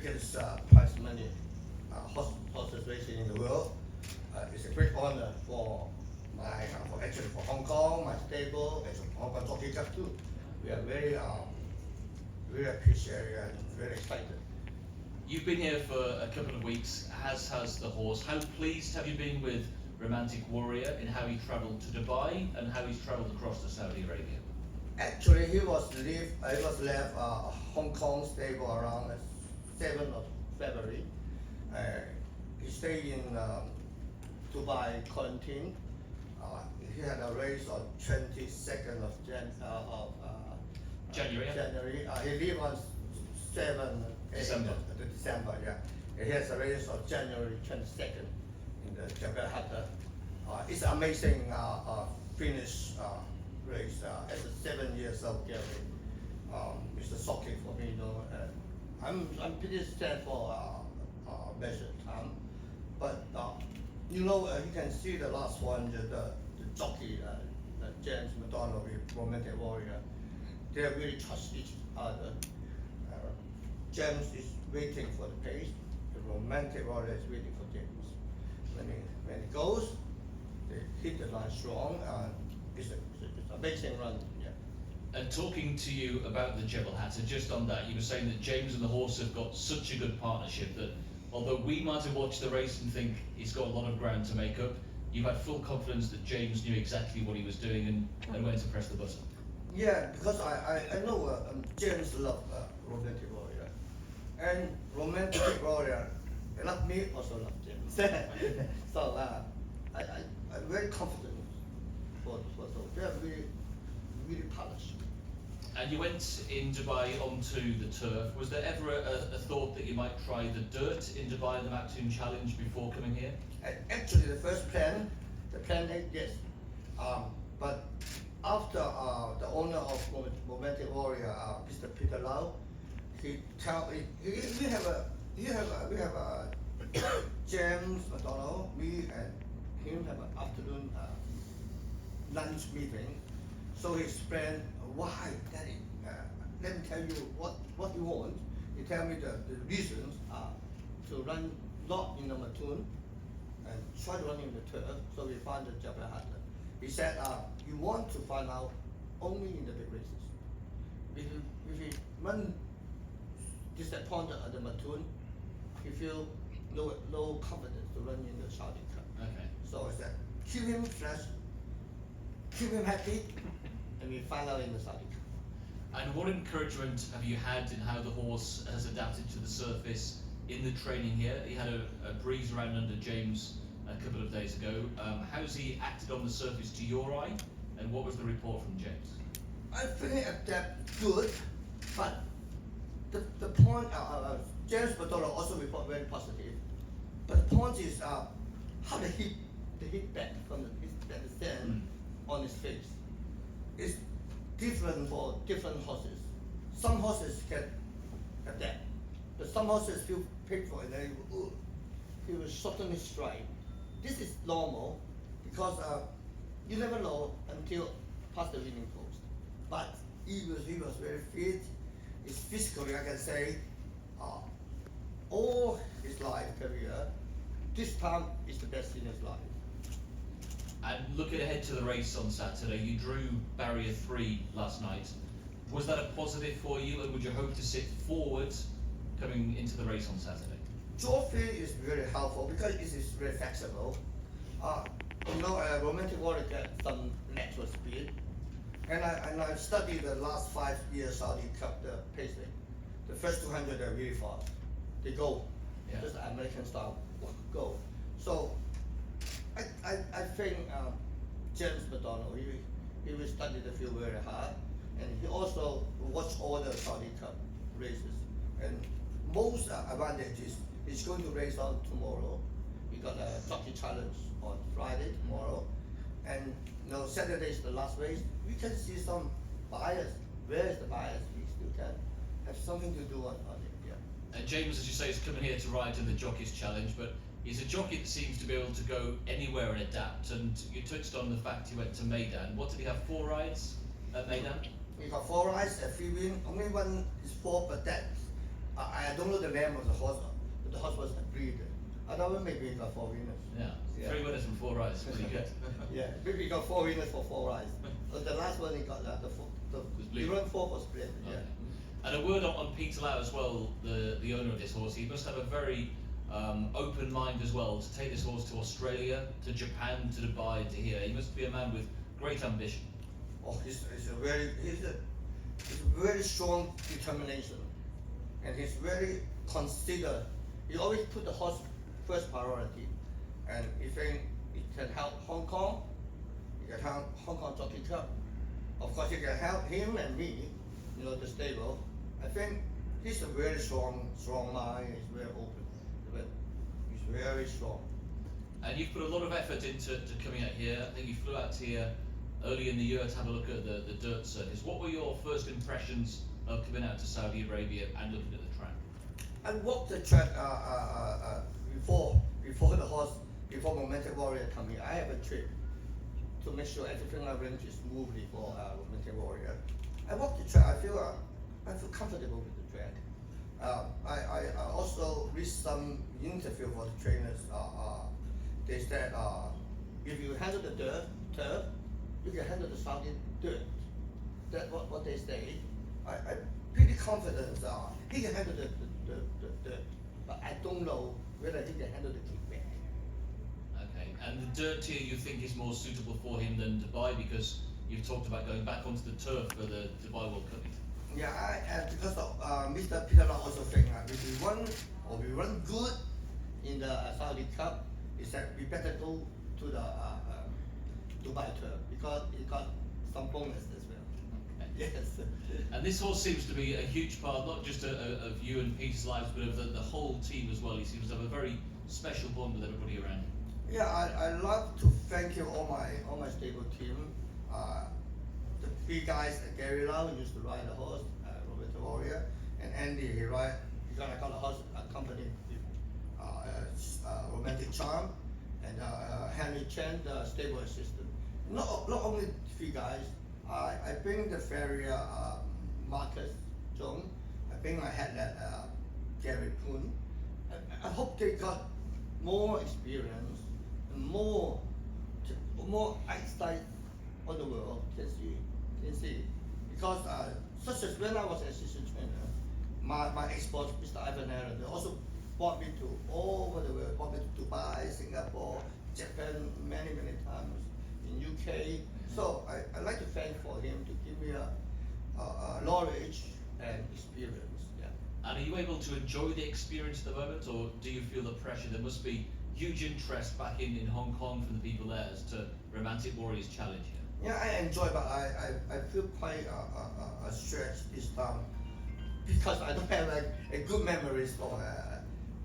biggest prize money horses racing in the world. It's a great honor for actually for Hong Kong, my stable, and for Hong Kong Jockey Club too. We are very appreciative and very excited. You've been here for a couple of weeks, as has the horse. How pleased have you been with Romantic Warrior in how he travelled to Dubai and how he's travelled across to Saudi Arabia? Actually, he was left Hong Kong stable around 7th of February. He stayed in Dubai quarantine. He had a race on 22nd of January. He leave on 7th December. December, yeah. He has a race on January 22nd in the Jabal Hatta. It's amazing finish race as a 7 years old girl. It's shocking for me, you know. I'm pretty sad for measured time, but you know, you can see the last one, the jockey, James McDonald with Romantic Warrior. They really trust each other. James is waiting for the pace. The Romantic Warrior is waiting for James. When it goes, they hit the line strong. It's an amazing run. Yeah. And talking to you about the Jebel Hatta, just on that, you were saying that James and the horse have got such a good partnership that although we might have watched the race and think he's got a lot of ground to make up, you've had full confidence that James knew exactly what he was doing and when to press the button. Yeah, because I know James loved Romantic Warrior, and Romantic Warrior loved me, also loved James. So I'm very confident for they are really polished. And you went in Dubai onto the turf. Was there ever a thought that you might try the dirt in Dubai in the Maktoum Challenge before coming here? Actually, the plan A, yes. But after the owner of Romantic Warrior, Mr. Peter Lau, he tell me we have a James McDonald, me and him have an afternoon lunch meeting. So he explained why, Daddy. Let me tell you what you want. He tell me the reasons to run not in the Mattoon and try to run in the turf. So we found the Jabal Hatta. He said you want to find out only in the big races. If you run disappointed at the Mattoon, you feel no confidence to run in the Saudi Cup. Okay. So I said keep him fresh, keep him happy, and we find out in the Saudi Cup. And what encouragement have you had in how the horse has adapted to the surface in the training here? He had a breeze around under James a couple of days ago. How's he acted on the surface to your eye? And what was the report from James? I think he adapted good, but the point, James McDonald also report very positive. But the point is how the hit back from the stand on his face is different for different horses. Some horses can adapt, but some horses feel painful and then he will shorten his stride. This is normal because you never know until past the winning post. But he was very fit. He's physically, I can say, all his life career, this time is the best in his life. And looking ahead to the race on Saturday, you drew barrier 3 last night. Was that a positive for you, and would you hope to sit forward coming into the race on Saturday? Trophy is very helpful because it is very flexible. You know, Romantic Warrior get some natural speed, and I studied the last 5 years Saudi Cup the pacing. The first 200 are really fast. They go, just American style, go. So I think James McDonald, he will study the field very hard, and he also watched all the Saudi Cup races. And most advantages he's going to race on tomorrow. We got a jockey challenge on Friday tomorrow, and Saturday is the last race. We can see some bias. Where is the bias? We still can have something to do on it. Yeah. And James, as you say, is coming here to ride in the Jockeys Challenge, but he's a jockey that seems to be able to go anywhere and adapt. And you touched on the fact he went to Meydan. What did he have? 4 rides at Meydan? We got 4 rides, 3 wins. Only one is 4, but that I don't know the name of the horse, but the horse was a breed. I don't know, maybe he got 4 winners. Yeah. 3 winners and 4 rides. Pretty good. Yeah, maybe he got 4 winners for 4 rides. But the last one he got he ran 4 for split. Yeah. Okay. And a word on Peter Lau as well, the owner of this horse. He must have a very open mind as well to take this horse to Australia, to Japan, to Dubai, and to here. He must be a man with great ambition. Oh, he's a very strong determination, and he's very considered. He always put the horse first priority, and he think it can help Hong Kong. He can help Hong Kong Jockey Club. Of course, he can help him and me, the stable. I think he's a very strong mind. He's very open. He's very strong. And you've put a lot of effort into coming out here. I think you flew out here early in the year to have a look at the dirt surface. What were your first impressions of coming out to Saudi Arabia and looking at the track? I walked the track before the horse, before Romantic Warrior coming. I have a trip to make sure everything arranged smoothly for Romantic Warrior. I walked the track. I feel comfortable with the track. I also read some interview for the trainers. They said if you handle the turf, you can handle the Saudi dirt. That's what they say. I'm pretty confident he can handle the dirt, but I don't know whether he can handle the kickback. Okay, and the dirt here you think is more suitable for him than Dubai, because you've talked about going back onto the turf for the Dubai World Cup. Yeah, because of Mr. Peter Lau also think if we run good in the Saudi Cup, he said we better go to the Dubai turf because it got some bonus as well. Okay. Yes. And this horse seems to be a huge part, not just of you and Peter's lives, but of the whole team as well. He seems to have a very special bond with everybody around him. Yeah, I love to thank you all my stable team. The three guys, Gary Lau used to ride the horse, Robert the Warrior, and Andy he got a horse accompanied with Romantic Charm, and Henry Chen, the stable assistant. Not only 3 guys. I bring the farrier Marcus Jung. I bring my headlet Gary Poon. I hope they got more experience and more eyesight on the world. Can see. Because such as when I was assistant trainer, my ex-boss, Mr. Ivan Aaron, they also brought me to all over the world. Brought me to Dubai, Singapore, Japan, many times, in UK. So I like to thank for him to give me a knowledge and experience. Yeah. And are you able to enjoy the experience at the moment, or do you feel the pressure? There must be huge interest back in Hong Kong from the people there as to Romantic Warrior's challenge here. Yeah, I enjoy, but I feel quite stretched this time because I don't have a good memories for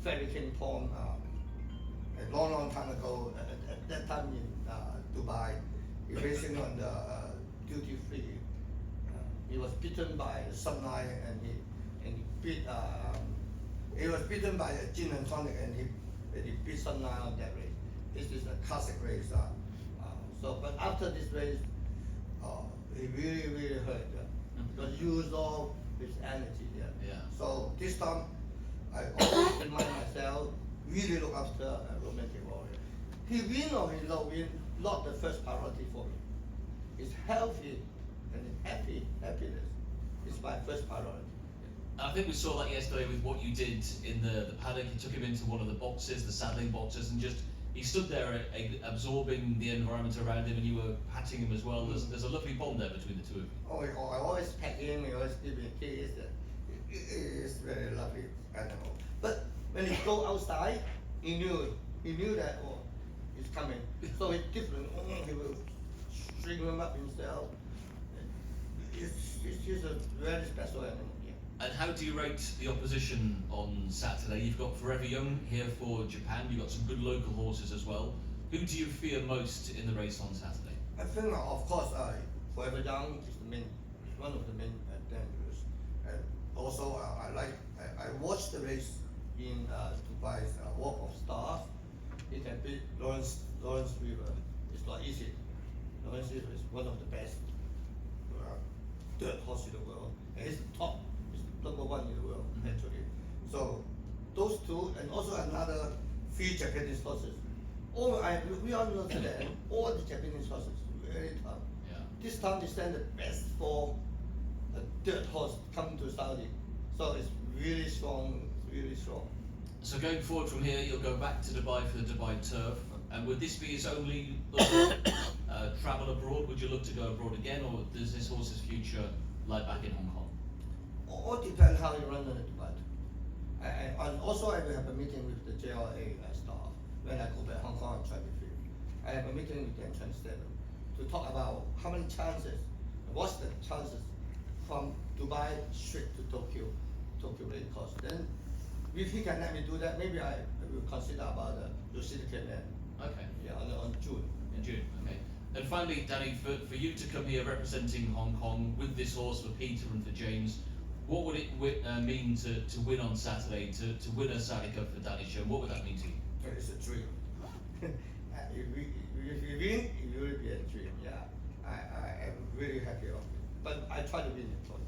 Ferry King Pond a long time ago. At that time in Dubai, he racing on the duty free. He was beaten by Sunlight and he beat. He was beaten by Gin and Tonic and he beat Sunlight on that race. This is a classic race. But after this race, he really hurt because he used all his energy there. Yeah. So this time, I always remind myself, really look after Romantic Warrior. He win or he not win, not the first priority for me. He's healthy and happiness is my first priority. I think we saw that yesterday with what you did in the paddock. You took him into one of the boxes, the saddling boxes, and just he stood there absorbing the environment around him, and you were patting him as well. There's a lovely bond there between the two of you. Oh, I always pet him, I always give him a kiss. It's very lovely animal. But when he go outside, he knew that he's coming. So it's different. He will string him up himself. He's a very special animal. And how do you rate the opposition on Saturday? You've got Forever Young here for Japan. You've got some good local horses as well. Who do you fear most in the race on Saturday? I think, of course, Forever Young is one of the main dangerous. And also, I watched the race in Dubai's Walk of Stars. It can beat Lawrence River. It's not easy. Lawrence River is one of the best third horse in the world. And it's top. It's number 1 in the world, actually. So those two, and also another few Japanese horses. We all know that all the Japanese horses very tough. Yeah. This time they send the best for a third horse coming to Saudi. So it's really strong, really strong. So going forward from here, you'll go back to Dubai for the Dubai turf. And would this be his only travel abroad? Would you look to go abroad again, or does this horse's future lie back in Hong Kong? All depends how you run the Dubai. And also I will have a meeting with the JLA staff when I go back Hong Kong on 23. I have a meeting with them 27 to talk about how many chances, what's the chances from Dubai straight to Tokyo race course. Then if he can let me do that, maybe I will consider about the Yoshida Cameron. Okay. Yeah, on June. In June, okay. And finally, Danny, for you to come here representing Hong Kong with this horse for Peter and for James, what would it mean to win on Saturday, to win a Saudi Cup for Danny Show? What would that mean to you? It's a dream. If you win, it will be a dream. Yeah, I am really happy of it. But I try to win it for you.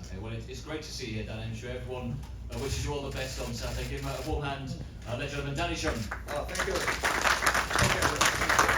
Okay, well, it's great to see you here, Danny. I'm sure everyone wishes you all the best on Saturday. Give him a warm hand, ladies and gentlemen, Danny Show. Oh, thank you. Thank you.